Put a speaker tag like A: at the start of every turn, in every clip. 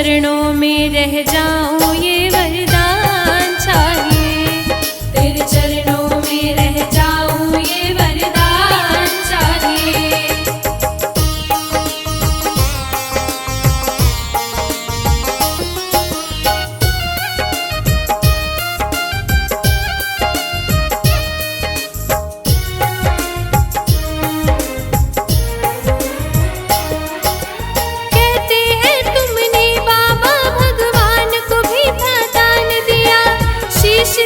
A: चरणों में रह जाऊं ये वरदान चाहिए। तेरे चरणों में रह जाऊं ये वरदान चाहिए।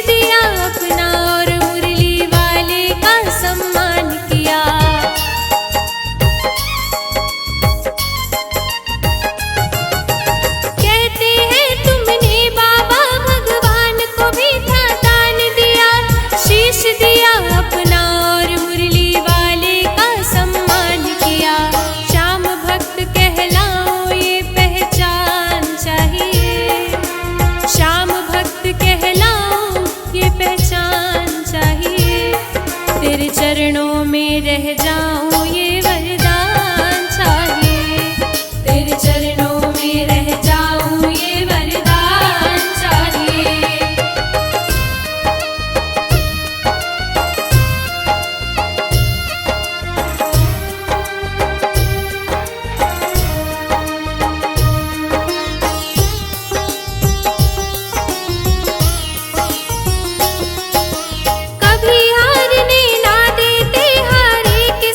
A: दिया अपना और मुरली वाले का सम्मान किया। कहते हैं तुमने बाबा भगवान को भी था दान दिया, शीश दिया अपना और मुरली वाले का सम्मान किया। श्याम भक्त कहलाऊं ये पहचान चाहिए, श्याम भक्त कहलाऊं ये पहचान चाहिए। तेरे चरणों में रह जाऊं ये वरदान चाहिए। तेरे चरणों में रह जाऊं ये वरदान चाहिए। कभी हारने ना देते, हारे के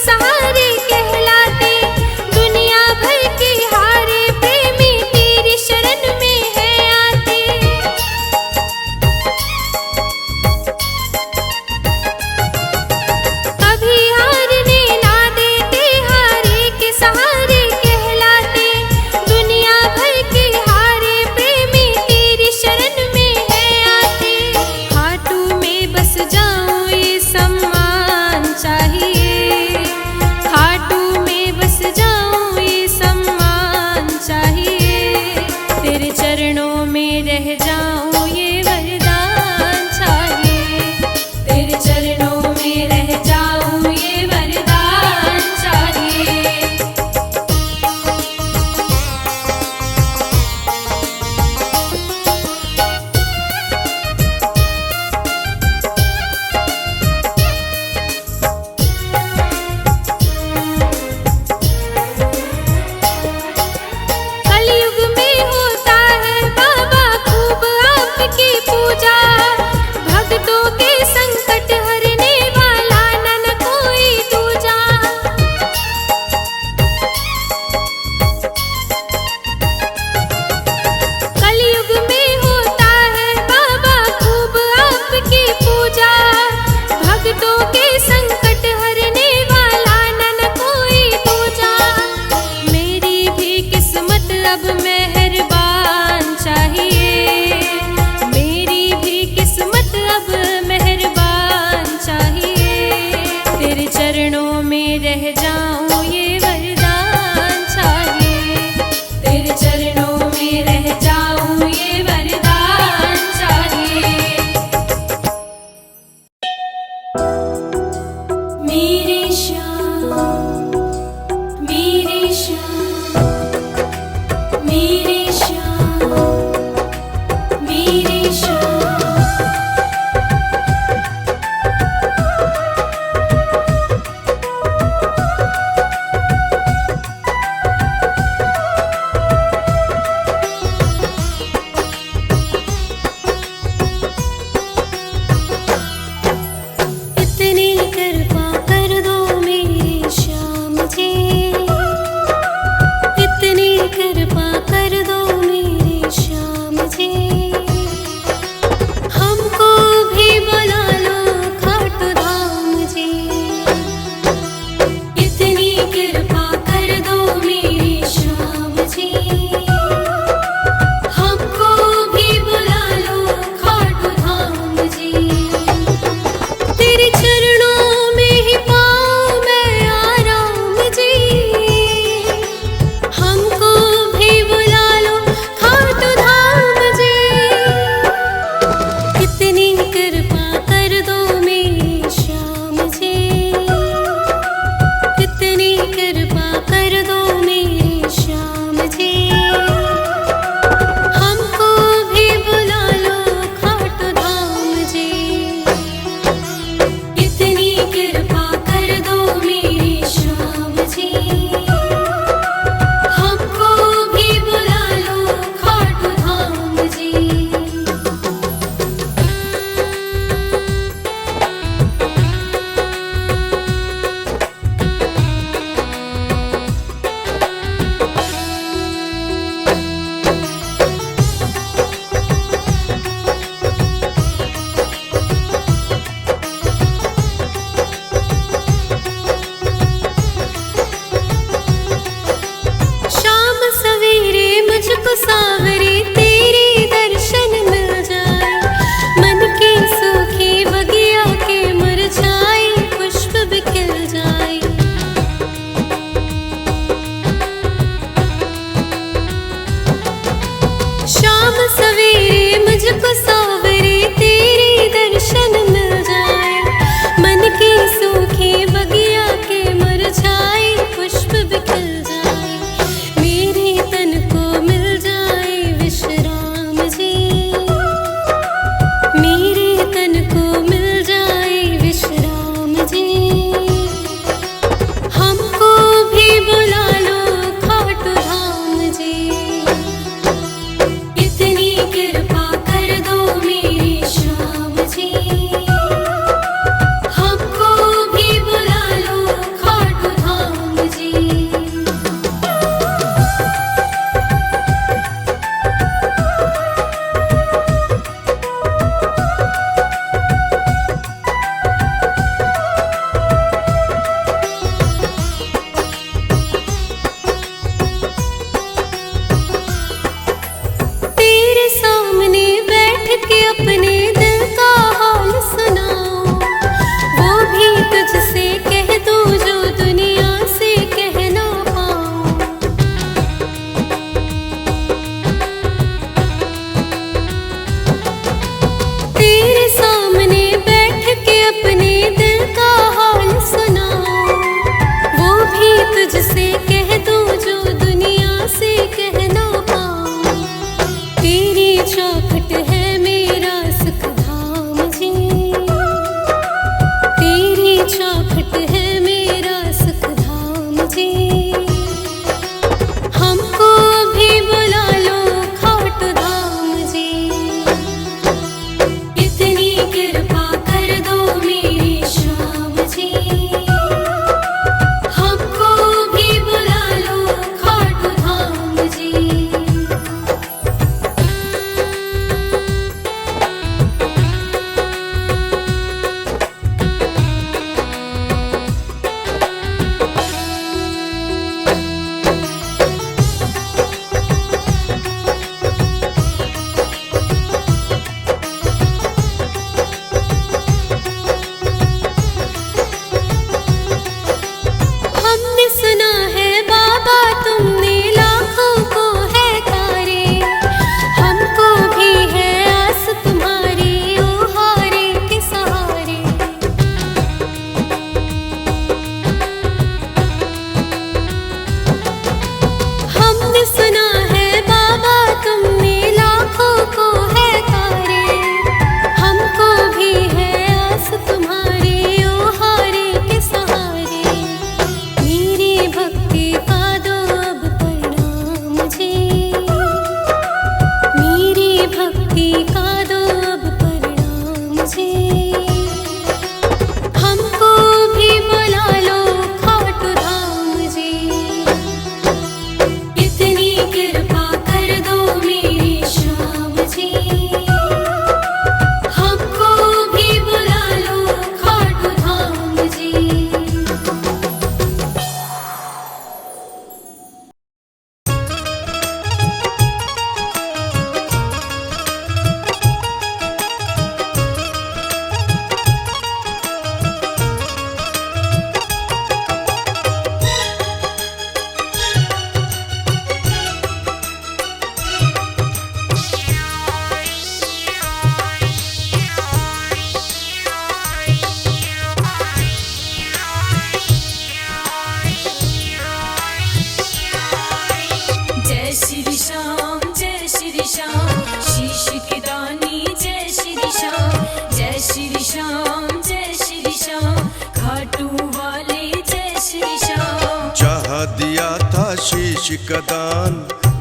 B: शीश का दान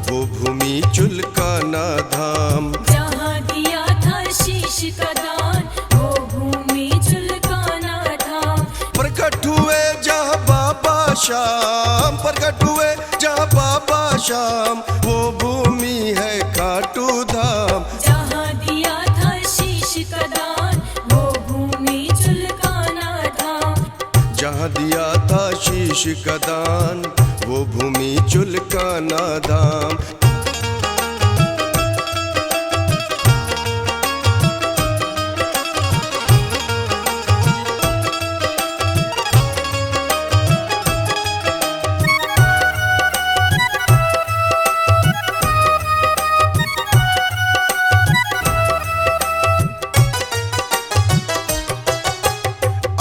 B: वो भूमि चुलकाना धाम।
A: जहाँ दिया था शीश का दान वो भूमि चुलकाना धाम।
B: प्रकट हुए जहाँ बाबा श्याम, प्रकट हुए जहाँ बाबा श्याम, वो भूमि है खाटू धाम।
A: जहाँ दिया था शीश का दान वो भूमि चुलकाना धाम।
B: जहाँ दिया था शीश का दान वो भूमि चुलकाना धाम।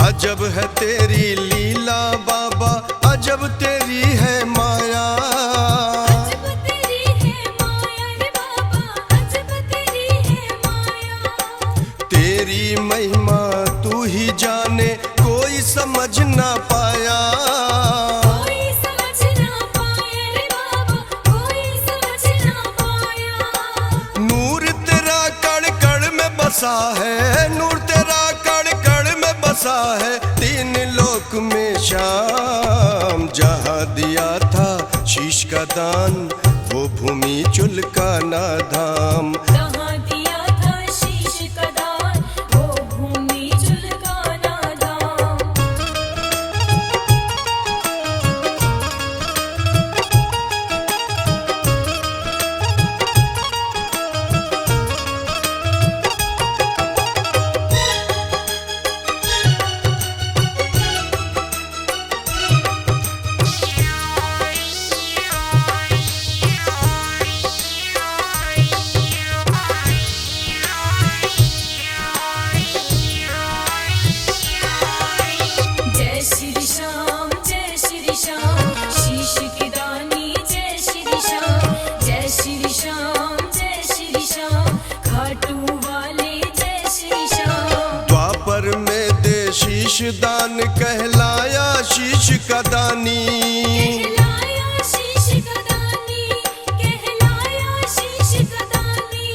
B: अजब है तेरी लीला बाबा, अजब तेरी है माया।
A: अजब तेरी है माया रे बाबा, अजब तेरी है माया।
B: तेरी महिमा तू ही जाने कोई समझ ना पाया।
A: कोई समझ ना पाया रे बाबा, कोई समझ ना पाया।
B: नूर तेरा कण कण में बसा है, नूर तेरा कण कण में बसा है, तीन लोक में श्याम। जहाँ दिया था शीश का दान वो भूमि चुलकाना धाम।
A: जहाँ दिया था शीश का दान वो भूमि चुलकाना धाम। जय श्री श्याम, जय श्री श्याम, शीश की दानी जय श्री श्याम। जय श्री श्याम, जय श्री श्याम, खाटू वाले जय श्री श्याम।
B: द्वापर में दे शीश दान कहलाया शीश का दानी।
A: कहलाया शीश का दानी, कहलाया शीश का दानी।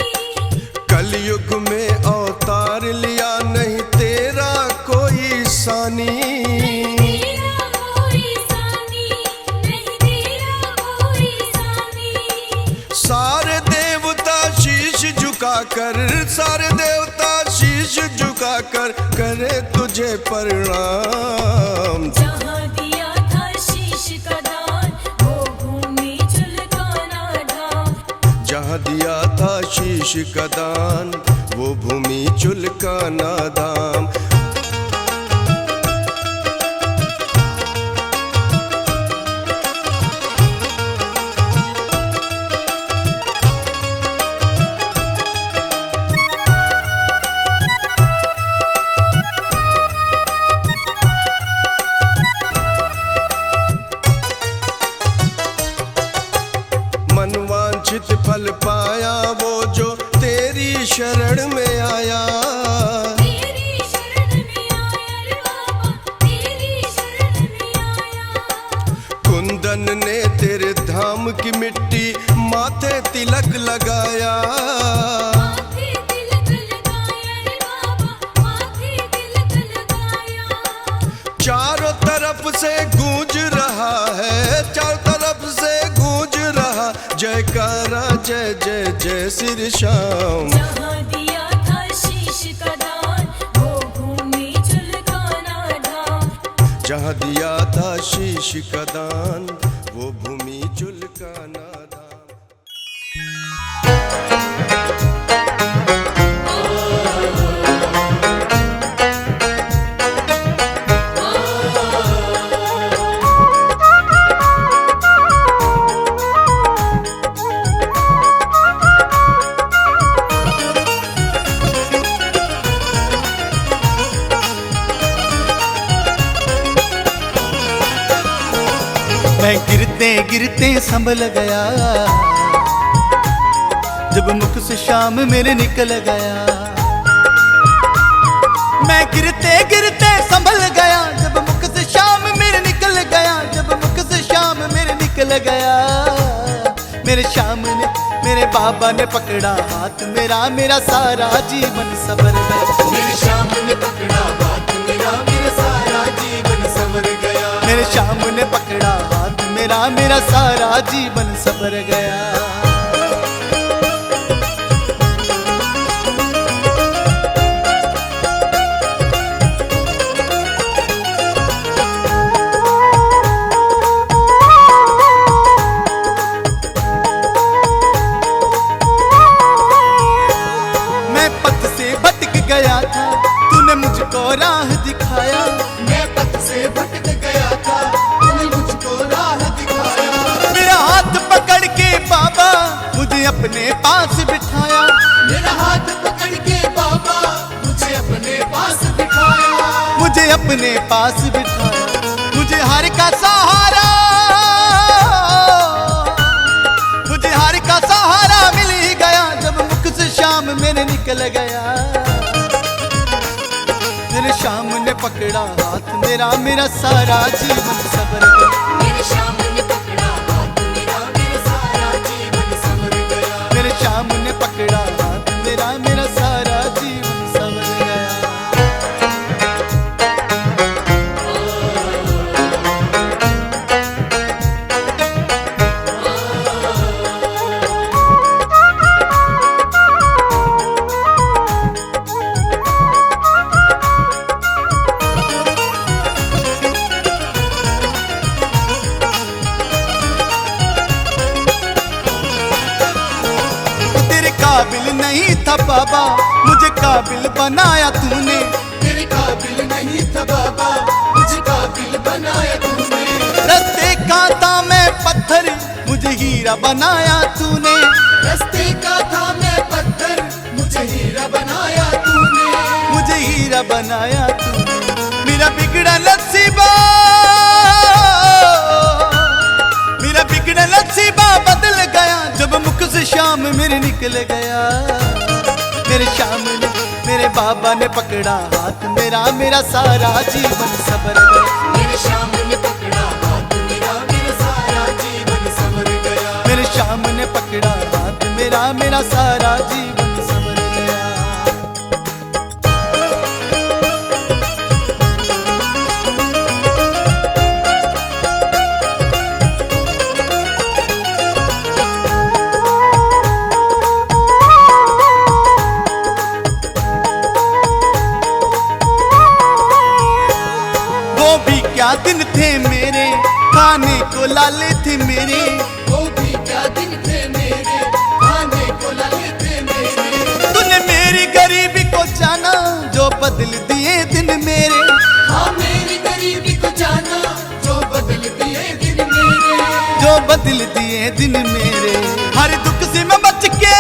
B: कलयुग में अवतार लिया नहीं तेरा कोई सानी।
A: तेरा कोई सानी, नहीं तेरा कोई सानी।
B: सारे देवता शीश झुकाकर, सारे देवता शीश झुकाकर करे तुझे प्रणाम।
A: जहाँ दिया था शीश का दान वो भूमि चुलकाना धाम।
B: जहाँ दिया था शीश का दान वो भूमि चुलकाना धाम। मनवांछित फल पाया वो जो तेरी शरण में आया।
A: तेरी शरण में आया रे बाबा, तेरी शरण में आया।
B: कुंदन ने तेरे धाम की मिट्टी माथे तिलक लगाया।
A: माथे तिलक लगाया रे बाबा, माथे तिलक लगाया।
B: चारों तरफ से गूंज रहा है, चारों तरफ से गूंज रहा जयकारा जय जय जय श्री श्याम।
A: जहाँ दिया था शीश का दान वो भूमि चुलकाना धाम।
B: जहाँ दिया था शीश का दान वो भूमि चुलकाना धाम।
C: मैं गिरते गिरते संभल गया, जब मुख से शाम मेरे निकल गया। मैं गिरते गिरते संभल गया, जब मुख से शाम मेरे निकल गया, जब मुख से शाम मेरे निकल गया। बाबा ने पकड़ा हाथ मेरा, मेरा सारा जीवन सवर गया।
D: मेरे श्याम ने पकड़ा हाथ मेरा, मेरा सारा जीवन सवर गया।
C: मेरे श्याम ने पकड़ा हाथ मेरा, मेरा सारा जीवन सवर गया। गया था तूने मुझको राह दिखाया,
D: मैं पथ से भटक गया था तूने मुझको राह दिखाया।
C: मेरा हाथ पकड़ के बाबा मुझे अपने पास बिठाया,
D: मेरा हाथ पकड़ के बाबा मुझे अपने पास बिठाया।
C: मुझे अपने पास बिठाया, मुझे हर का सहारा, मुझे हर का सहारा मिल ही गया जब मुख से शाम मेरे निकल गया। मेरे श्याम ने पकड़ा हाथ मेरा, मेरा सारा जीवन सवर गया।
D: मेरे श्याम ने पकड़ा हाथ मेरा, मेरा सारा जीवन सवर गया।
C: मेरे श्याम ने पकड़ा हाथ मेरा, मेरा सारा जीवन सवर गया। काबिल नहीं था बाबा मुझे काबिल बनाया तूने,
D: तेरे काबिल नहीं था बाबा मुझे काबिल बनाया तूने।
C: रस्ते का था मैं पत्थर मुझे हीरा बनाया तूने,
D: रस्ते का था मैं पत्थर मुझे हीरा बनाया तूने।
C: मुझे हीरा बनाया तूने। मेरा बिगड़ा नसीबा, मेरा बिगड़ा नसीबा बदल गया जब मुख से शाम मेरे निकल गया। मेरे श्याम ने, मेरे बाबा ने पकड़ा हाथ मेरा, मेरा सारा जीवन सवर गया।
D: मेरे श्याम ने पकड़ा हाथ मेरा, मेरा सारा जीवन सवर गया।
C: मेरे श्याम ने पकड़ा हाथ मेरा, मेरा सारा जीवन सवर गया। क्या दिन थे मेरे खाने को लाले थे मेरे,
D: वो भी क्या दिन थे मेरे खाने को लाले थे मेरे।
C: तूने मेरी गरीबी को जाना जो बदल दिए दिन मेरे।
D: हाँ मेरी गरीबी को जाना जो बदल दिए दिन मेरे,
C: जो बदल दिए दिन मेरे। हर दुख से मैं बच के,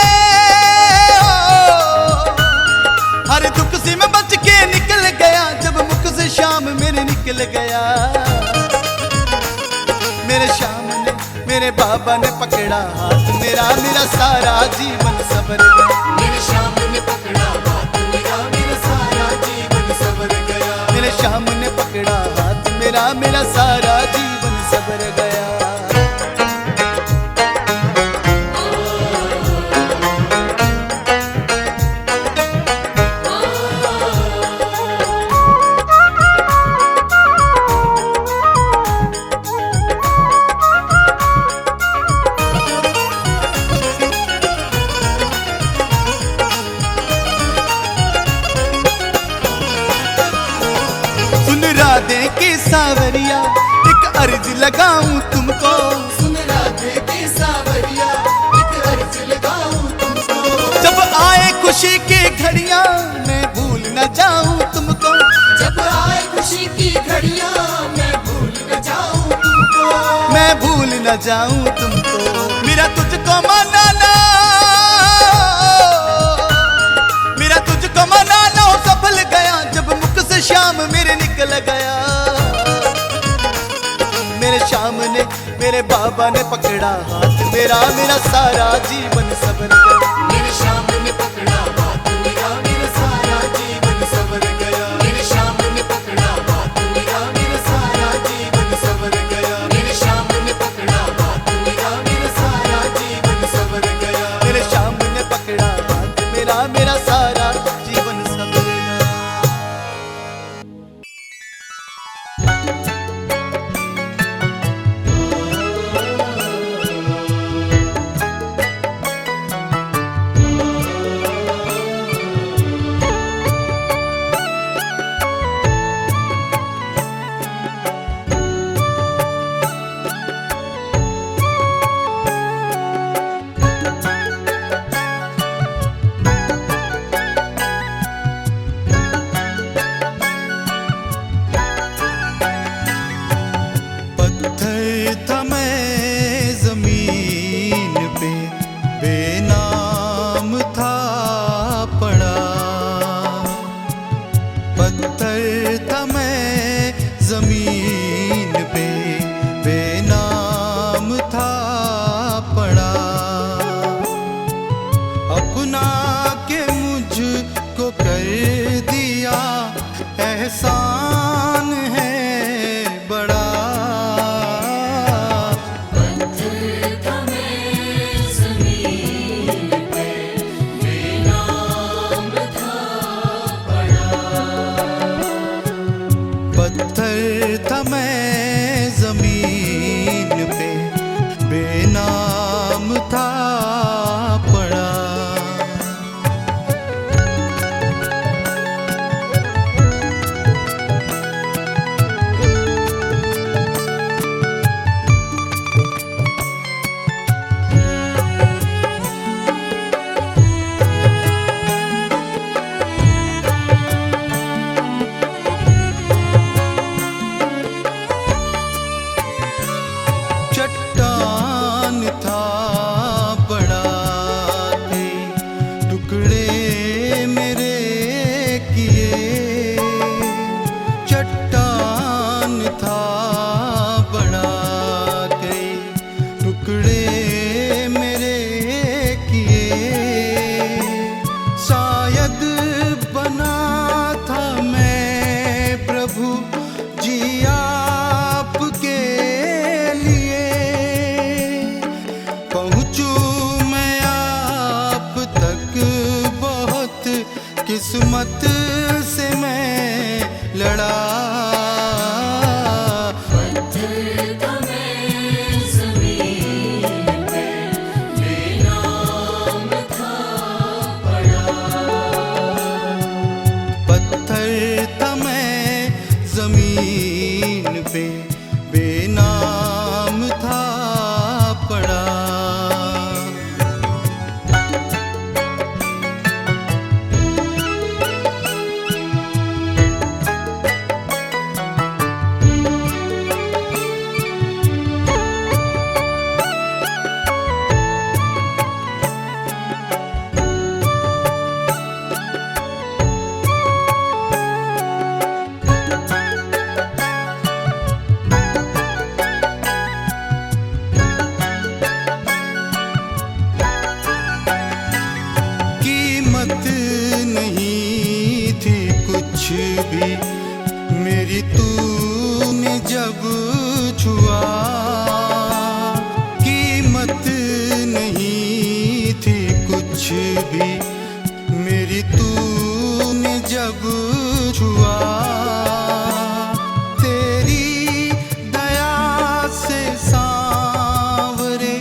C: हर दुख से मैं बच के निकल गया जब मुख से शाम मेरे निकल गया। मेरे श्याम ने, मेरे बाबा ने पकड़ा हाथ मेरा, मेरा सारा जीवन सवर गया।
D: मेरे श्याम ने पकड़ा हाथ मेरा, मेरा सारा जीवन सवर गया।
C: मेरे श्याम ने पकड़ा हाथ मेरा, मेरा सारा जीवन सवर गया। राधे की सावरिया एक अर्ज लगाऊं तुमको,
D: सुन राधे की सावरिया एक अर्ज लगाऊं तुमको।
C: जब आए खुशी की घड़ियां मैं भूल न जाऊं तुमको,
D: जब आए खुशी की घड़ियां मैं भूल न जाऊं तुमको,
C: मैं भूल न जाऊं तुमको। मेरा तुझको मनाना, मेरा तुझको मनाना सफल गया जब मुख से शाम मेरे निकल गया। मेरे श्याम ने, मेरे बाबा ने पकड़ा हाथ मेरा, मेरा सारा जीवन सवर गया।
D: मेरे श्याम ने पकड़ा हाथ मेरा, मेरा सारा जीवन सवर गया। मेरे श्याम ने पकड़ा हाथ मेरा, मेरा सारा जीवन सवर गया। मेरे श्याम ने पकड़ा हाथ मेरा, मेरा सारा जीवन सवर गया।
C: मेरे एहसान है बड़ा।
A: पत्थर था मैं ज़मीन पे, बेनाम था पड़ा।
C: पत्थर था मैं जमीन पे, बेनाम था पड़ा। चट्टान था बड़ा थे टुकड़े मेरे किए। चट्टान था बड़ा थे टुकड़े मेरे किए। शायद बना था मैं प्रभु जी आपके लिए। पहुँचूं मैं आप तक बहुत किस्मत से मैं लड़ा।
A: पत्थर था मैं ज़मीन पे, बेनाम था पड़ा।
C: पत्थर था मैं जमीन पे, बेनाम था पड़ा। कीमत नहीं थी कुछ भी मेरी, तूने जब छुआ। कीमत नहीं थी कुछ भी मेरी, तूने जब छुआ। तेरी दया से सांवरे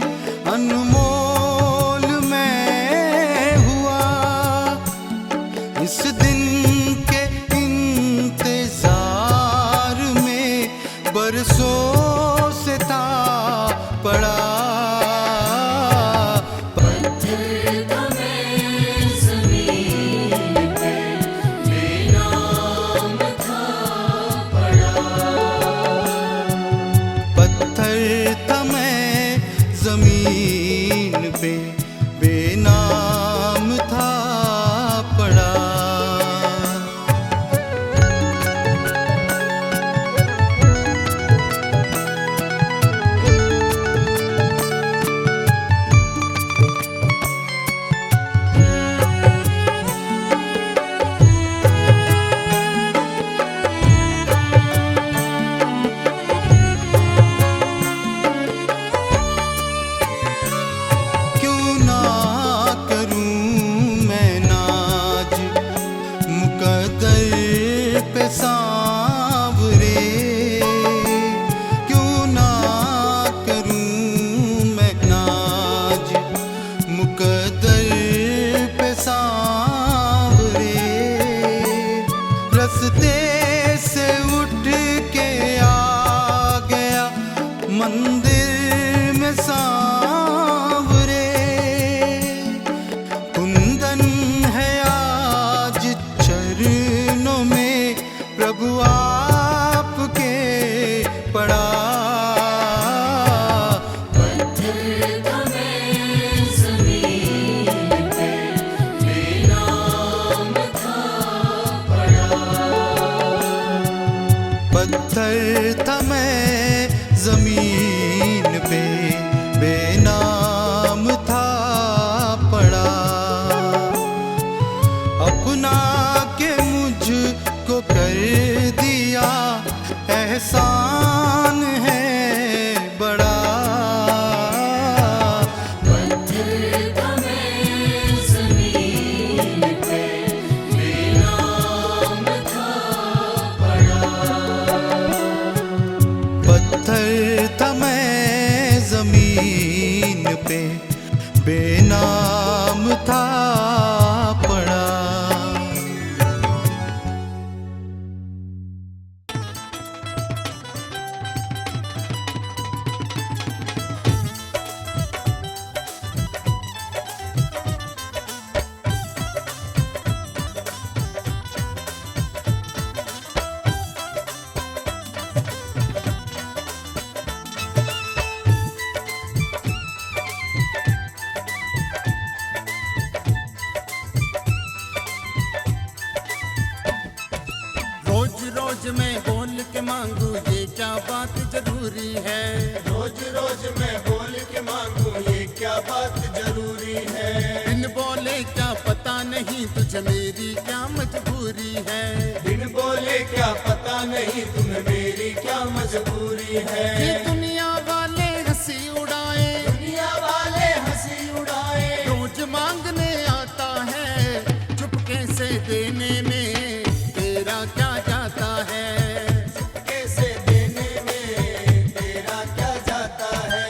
C: अनमोल मैं हुआ। इस दिन के इंतजार में बरसों से था पड़ा।
A: पत्थर था मैं ज़मीन पे, बेनाम था पड़ा।
C: पत्थर था मैं जमीन पे, बेनाम था पड़ा। क्यों ना करूं मैं नाज मुकद्दर पे सांवरे। क्यों ना करूं मैं नाज मुकद्दर पे सांवरे। रस्ते से उठ के आ गया मंदिर में सांवरे। कुंदन है आज चरणों में प्रभु आपके पड़ा।
A: पत्थर था मैं ज़मीन पे, बेनाम था पड़ा।
C: पत्थर था मैं जमीन पे, बेनाम था पड़ा। अपना के मुझको कर दिया मैं बोल के मांगू ये क्या बात जरूरी है।
D: रोज रोज मैं बोल के मांगू ये क्या बात जरूरी है।
C: बिन बोले क्या पता नहीं तुझे मेरी क्या मजबूरी है।
D: बिन बोले क्या पता नहीं तुम्हें मेरी क्या मजबूरी है।
C: ये दुनिया वाले हंसी उड़ाए,
D: दुनिया वाले हंसी उड़ाए,
C: रोज मांगने आता है, चुपके से देने में तेरा क्या जाता है।
D: कैसे देने में तेरा क्या जाता है।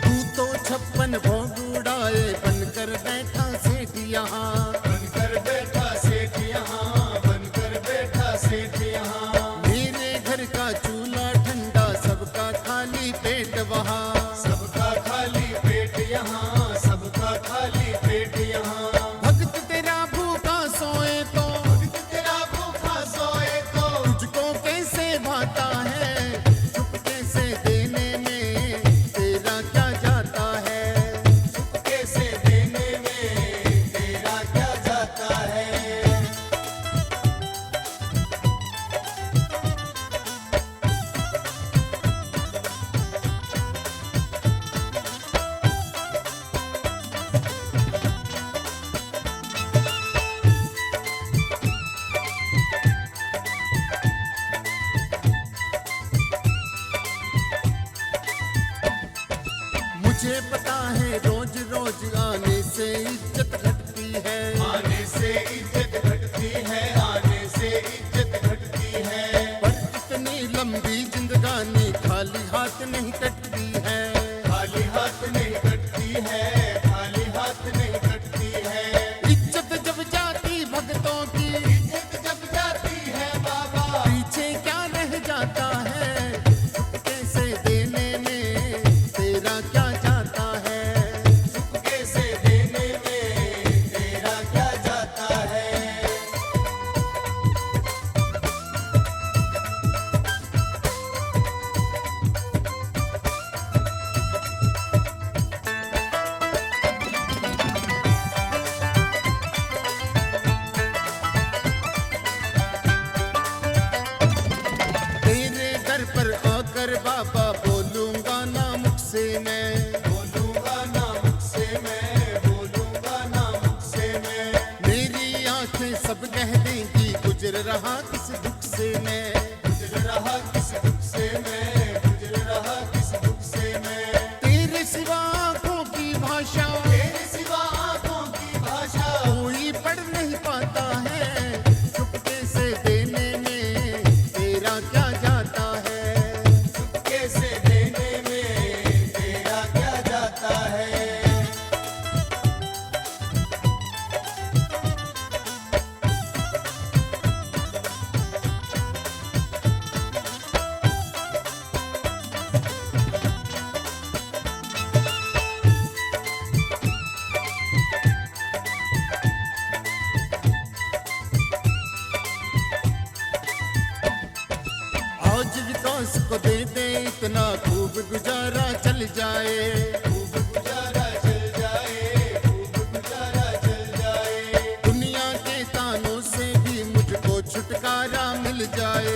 C: तू तो 56 भोग उड़ाए बनकर बैठा सेठ यहाँ।
D: बनकर बैठा सेठ यहाँ, बनकर बैठा सेठ यहाँ।
C: मेरे घर का चूल्हा ठंडा सबका खाली पेट वहाँ।
D: सबका खाली पेट यहाँ, सबका खाली पेट यहाँ।
C: भक्त तेरा भूखा सोए तो,
D: तेरा भूखा सोए तो
C: तुझको कैसे भाता है। चुपके से देने में तेरा क्या जाता है।
D: कैसे देने में तेरा क्या जाता है।
C: मुझे पता है रोज रोज आने से इज्जत घटती है।
D: आने से इज्जत घटती है, आने से इज्जत घटती है।
C: पर इतनी लंबी जिंदगानी खाली हाथ नहीं कटती है।
D: खाली हाथ नहीं कटती है, खाली हाथ नहीं कटती है।
C: इज्जत जब जाती भक्तों की,
D: इज्जत जब जाती है बाबा,
C: पीछे क्या रह जाता है। चुपके से देने में तेरा क्या जाता है।
D: कैसे देने में तेरा क्या जाता है।
C: तेरे दर पर आकर बाबा बोलूंगा ना मुख से मैं।
D: बोलूंगा ना मुख से मैं, बोलूंगा ना मुख से मैं।
C: मेरी आंखें सब कह देंगी गुजर रहा किस दुख से मैं।
D: गुजर रहा किस दुख से मैं, गुजर रहा किस दुख से मैं।
C: तेरे सिवा आंखों की भाषा
D: तेरे सिवा आंखों की भाषा
C: कोई पढ़ नहीं पाता है। चुपके से देने में तेरा क्या जाता है।
D: कैसे देने में तेरा क्या जाता है।
C: आज विकास को दे दे इतना खूब गुजारा चल जाए।
D: खूब गुजारा चल जाए, खूब गुजारा चल जाए।
C: दुनिया के तानों से भी मुझको छुटकारा मिल जाए।